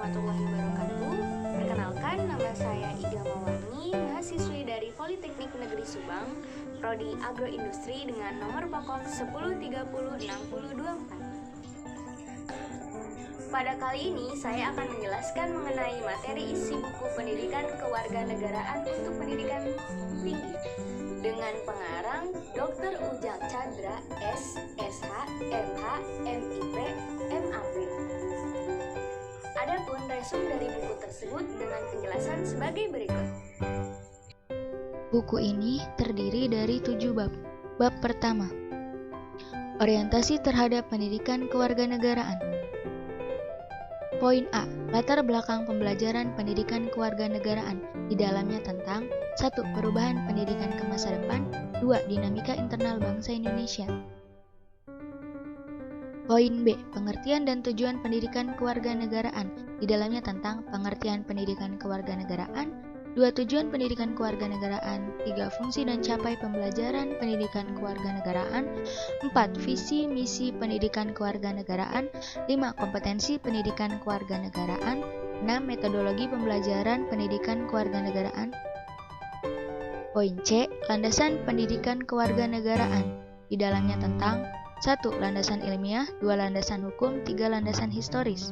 warahmatullahi wabarakatuh. Perkenalkan, nama saya Iga Mawarni, mahasiswi dari Politeknik Negeri Subang, Prodi Agroindustri dengan nomor pokok 10306024. Pada kali ini, saya akan menjelaskan mengenai materi isi buku pendidikan kewarganegaraan untuk pendidikan tinggi dengan pengarang Dr. Ujang Chandra, S, SH, MH, MIP, MAP. Adapun resum dari buku tersebut dengan penjelasan sebagai berikut. Buku ini terdiri dari 7 bab. Bab pertama, orientasi terhadap pendidikan kewarganegaraan. Poin A, latar belakang pembelajaran pendidikan kewarganegaraan. Di dalamnya tentang 1. Perubahan pendidikan ke masa depan. 2. Dinamika internal bangsa Indonesia. Poin B, pengertian dan tujuan pendidikan kewarganegaraan. Di dalamnya tentang pengertian pendidikan kewarganegaraan. 2. Tujuan pendidikan kewarganegaraan. 3. Fungsi dan capai pembelajaran pendidikan kewarganegaraan. 4. Visi misi pendidikan kewarganegaraan. 5. Kompetensi pendidikan kewarganegaraan. 6. Metodologi pembelajaran pendidikan kewarganegaraan. Poin C, landasan pendidikan kewarganegaraan. Di dalamnya tentang 1. Landasan ilmiah. 2. Landasan hukum. 3. Landasan historis.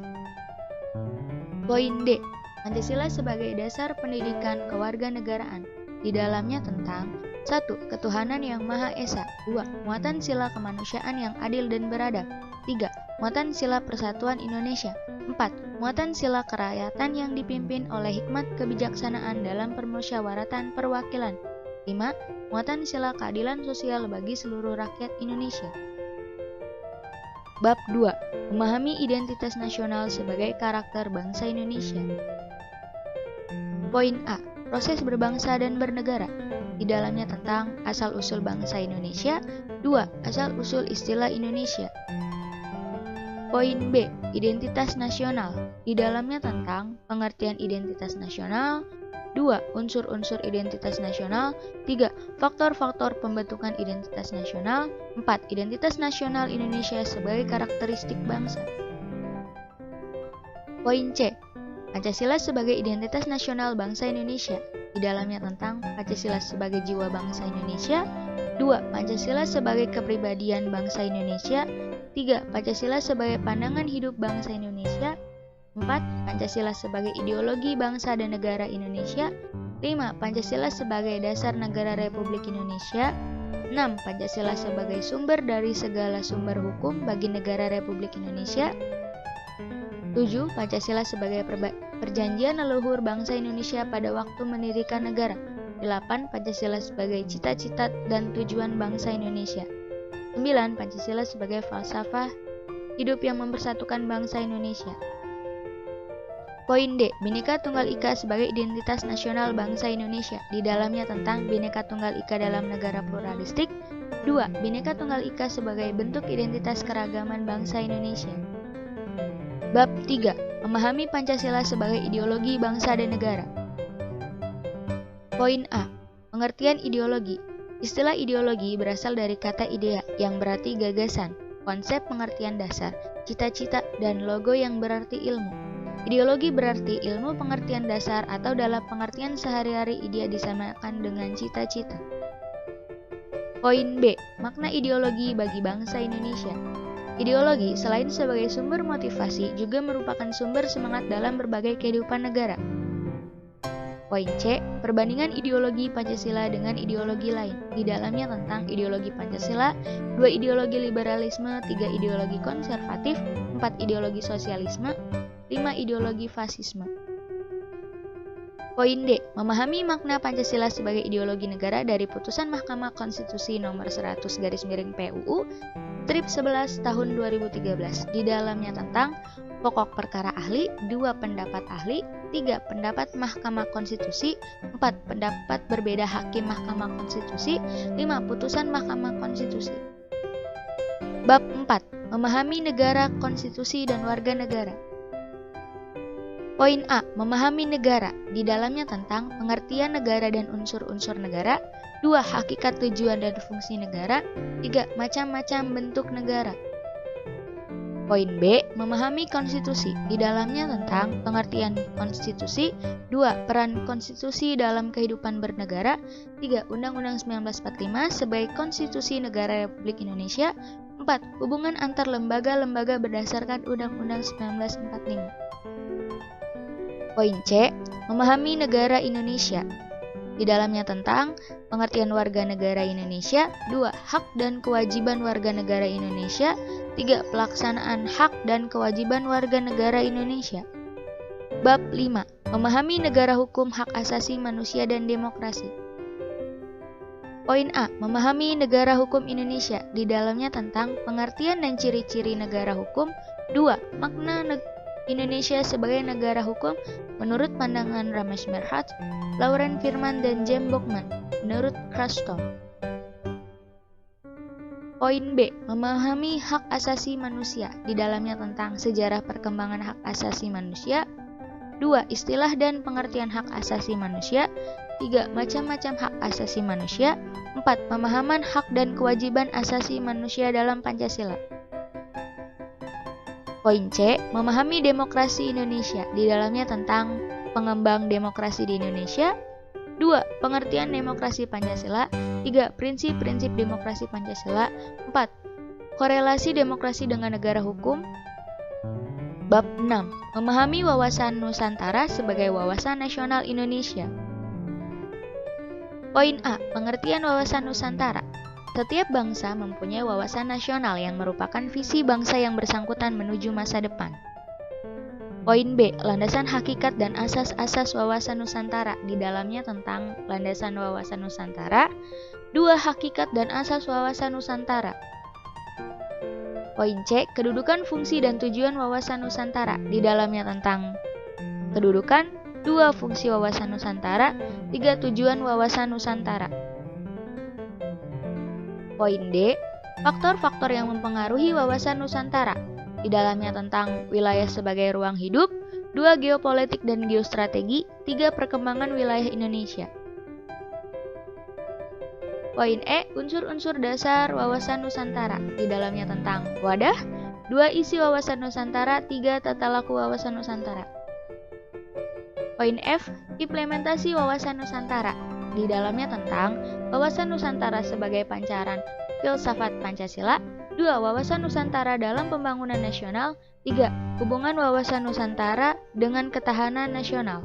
Poin D, Pancasila sebagai dasar pendidikan kewarganegaraan. Di dalamnya tentang 1. Ketuhanan yang Maha Esa. 2. Muatan sila kemanusiaan yang adil dan beradab. 3. Muatan sila persatuan Indonesia. 4. Muatan sila kerakyatan yang dipimpin oleh hikmat kebijaksanaan dalam permusyawaratan perwakilan. 5. Muatan sila keadilan sosial bagi seluruh rakyat Indonesia. Bab 2. Memahami identitas nasional sebagai karakter bangsa Indonesia. Poin A, proses berbangsa dan bernegara. Di dalamnya tentang asal-usul bangsa Indonesia. 2. Asal-usul istilah Indonesia. Poin B, identitas nasional. Di dalamnya tentang pengertian identitas nasional. 2. Unsur-unsur identitas nasional. 3. Faktor-faktor pembentukan identitas nasional. 4. Identitas nasional Indonesia sebagai karakteristik bangsa. Poin C, Pancasila sebagai identitas nasional bangsa Indonesia. Di dalamnya tentang Pancasila sebagai jiwa bangsa Indonesia. 2. Pancasila sebagai kepribadian bangsa Indonesia. 3. Pancasila sebagai pandangan hidup bangsa Indonesia. 4. Pancasila sebagai ideologi bangsa dan negara Indonesia. 5. Pancasila sebagai dasar negara Republik Indonesia. 6. Pancasila sebagai sumber dari segala sumber hukum bagi negara Republik Indonesia. 7. Pancasila sebagai perjanjian leluhur bangsa Indonesia pada waktu mendirikan negara. 8. Pancasila sebagai cita-cita dan tujuan bangsa Indonesia. 9. Pancasila sebagai falsafah hidup yang mempersatukan bangsa Indonesia. Poin D, Bhinneka Tunggal Ika sebagai identitas nasional bangsa Indonesia. Di dalamnya tentang Bhinneka Tunggal Ika dalam negara pluralistik. 2. Bhinneka Tunggal Ika sebagai bentuk identitas keragaman bangsa Indonesia. Bab 3. Memahami Pancasila sebagai ideologi bangsa dan negara. Poin A, pengertian ideologi. Istilah ideologi berasal dari kata idea yang berarti gagasan, konsep pengertian dasar, cita-cita, dan logo yang berarti ilmu. Ideologi berarti ilmu pengertian dasar atau dalam pengertian sehari-hari idea disamakan dengan cita-cita. Poin B, makna ideologi bagi bangsa Indonesia. Ideologi selain sebagai sumber motivasi juga merupakan sumber semangat dalam berbagai kehidupan negara. Poin C, perbandingan ideologi Pancasila dengan ideologi lain. Di dalamnya tentang ideologi Pancasila, 2 ideologi liberalisme, 3 ideologi konservatif, 4 ideologi sosialisme, 5 ideologi fasisme. Poin D, memahami makna Pancasila sebagai ideologi negara dari putusan Mahkamah Konstitusi nomor 100/PUU Strip 11 tahun 2013. Di dalamnya tentang pokok perkara ahli, 2 pendapat ahli, 3 pendapat Mahkamah Konstitusi, 4 pendapat berbeda hakim Mahkamah Konstitusi, 5 putusan Mahkamah Konstitusi. Bab 4, memahami negara, konstitusi, dan warga negara. Poin A, memahami negara. Di dalamnya tentang pengertian negara dan unsur-unsur negara. 2. Hakikat, tujuan, dan fungsi negara. 3. Macam-macam bentuk negara. Poin B, memahami konstitusi. Di dalamnya tentang pengertian konstitusi. 2. Peran konstitusi dalam kehidupan bernegara. 3. Undang-Undang 1945 sebagai konstitusi negara Republik Indonesia. 4. Hubungan antar lembaga-lembaga berdasarkan Undang-Undang 1945. Poin C, memahami negara Indonesia. Di dalamnya tentang pengertian warga negara Indonesia. 2. Hak dan kewajiban warga negara Indonesia. 3. Pelaksanaan hak dan kewajiban warga negara Indonesia. Bab 5. Memahami negara hukum, hak asasi manusia dan demokrasi. Poin A. Memahami negara hukum Indonesia. Di dalamnya tentang pengertian dan ciri-ciri negara hukum. 2. Makna Indonesia sebagai negara hukum menurut pandangan Ramesh Merhat, Lauren Firman, dan Jem Bokman menurut Croston. Poin B. Memahami hak asasi manusia. Di dalamnya tentang sejarah perkembangan hak asasi manusia. 2. Istilah dan pengertian hak asasi manusia. 3. Macam-macam hak asasi manusia. 4. Pemahaman hak dan kewajiban asasi manusia dalam Pancasila. Poin C. Memahami demokrasi Indonesia. Di dalamnya tentang pengembang demokrasi di Indonesia. 2. Pengertian demokrasi Pancasila. 3. Prinsip-prinsip demokrasi Pancasila. 4. Korelasi demokrasi dengan negara hukum. Bab 6. Memahami wawasan Nusantara sebagai wawasan nasional Indonesia. Poin A. Pengertian wawasan Nusantara. Setiap bangsa mempunyai wawasan nasional yang merupakan visi bangsa yang bersangkutan menuju masa depan. Poin B. Landasan hakikat dan asas-asas wawasan Nusantara. Di dalamnya tentang landasan wawasan Nusantara. 2. Hakikat dan asas wawasan Nusantara. Poin C. Kedudukan, fungsi, dan tujuan wawasan Nusantara. Di dalamnya tentang kedudukan. 2. Fungsi wawasan Nusantara. 3. Tujuan wawasan Nusantara. Poin D. Faktor-faktor yang mempengaruhi wawasan Nusantara. Di dalamnya tentang wilayah sebagai ruang hidup. 2. Geopolitik dan geostrategi. 3. Perkembangan wilayah Indonesia. Poin E. Unsur-unsur dasar wawasan Nusantara. Di dalamnya tentang wadah. 2. Isi wawasan Nusantara. 3. Tata laku wawasan Nusantara. Poin F. Implementasi wawasan Nusantara. Di dalamnya tentang wawasan Nusantara sebagai pancaran filsafat Pancasila. 2. Wawasan Nusantara dalam pembangunan nasional. 3. Hubungan wawasan Nusantara dengan ketahanan nasional.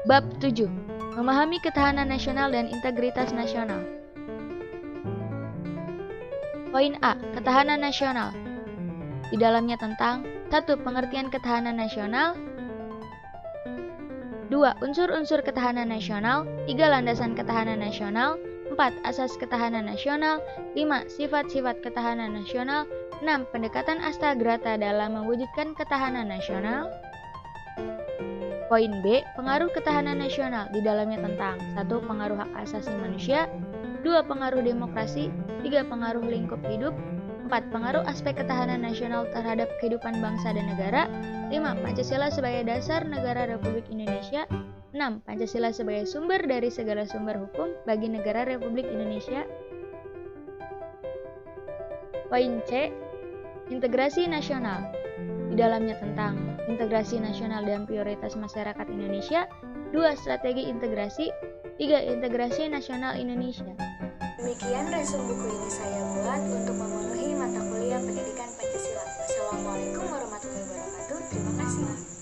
Bab 7. Memahami ketahanan nasional dan integritas nasional. Poin A. Ketahanan nasional. Di dalamnya tentang 1. Pengertian ketahanan nasional. 2. Unsur-unsur ketahanan nasional. 3. Landasan ketahanan nasional. 4. Asas ketahanan nasional. 5. Sifat-sifat ketahanan nasional. 6. Pendekatan astagrata dalam mewujudkan ketahanan nasional. Poin B. Pengaruh ketahanan nasional. Di dalamnya tentang 1. Pengaruh hak asasi manusia. 2. Pengaruh demokrasi. 3. Pengaruh lingkup hidup. 4. Pengaruh aspek ketahanan nasional terhadap kehidupan bangsa dan negara. 5. Pancasila sebagai dasar negara Republik Indonesia. 6. Pancasila sebagai sumber dari segala sumber hukum bagi negara Republik Indonesia. Poin C. Integrasi nasional. Di dalamnya tentang integrasi nasional dan prioritas masyarakat Indonesia. 2. Strategi integrasi. 3. Integrasi nasional Indonesia. Demikian resum buku ini saya buat untuk memenuhi mata kuliah pendidikan Pancasila. Wassalamualaikum warahmatullahi wabarakatuh. Terima kasih.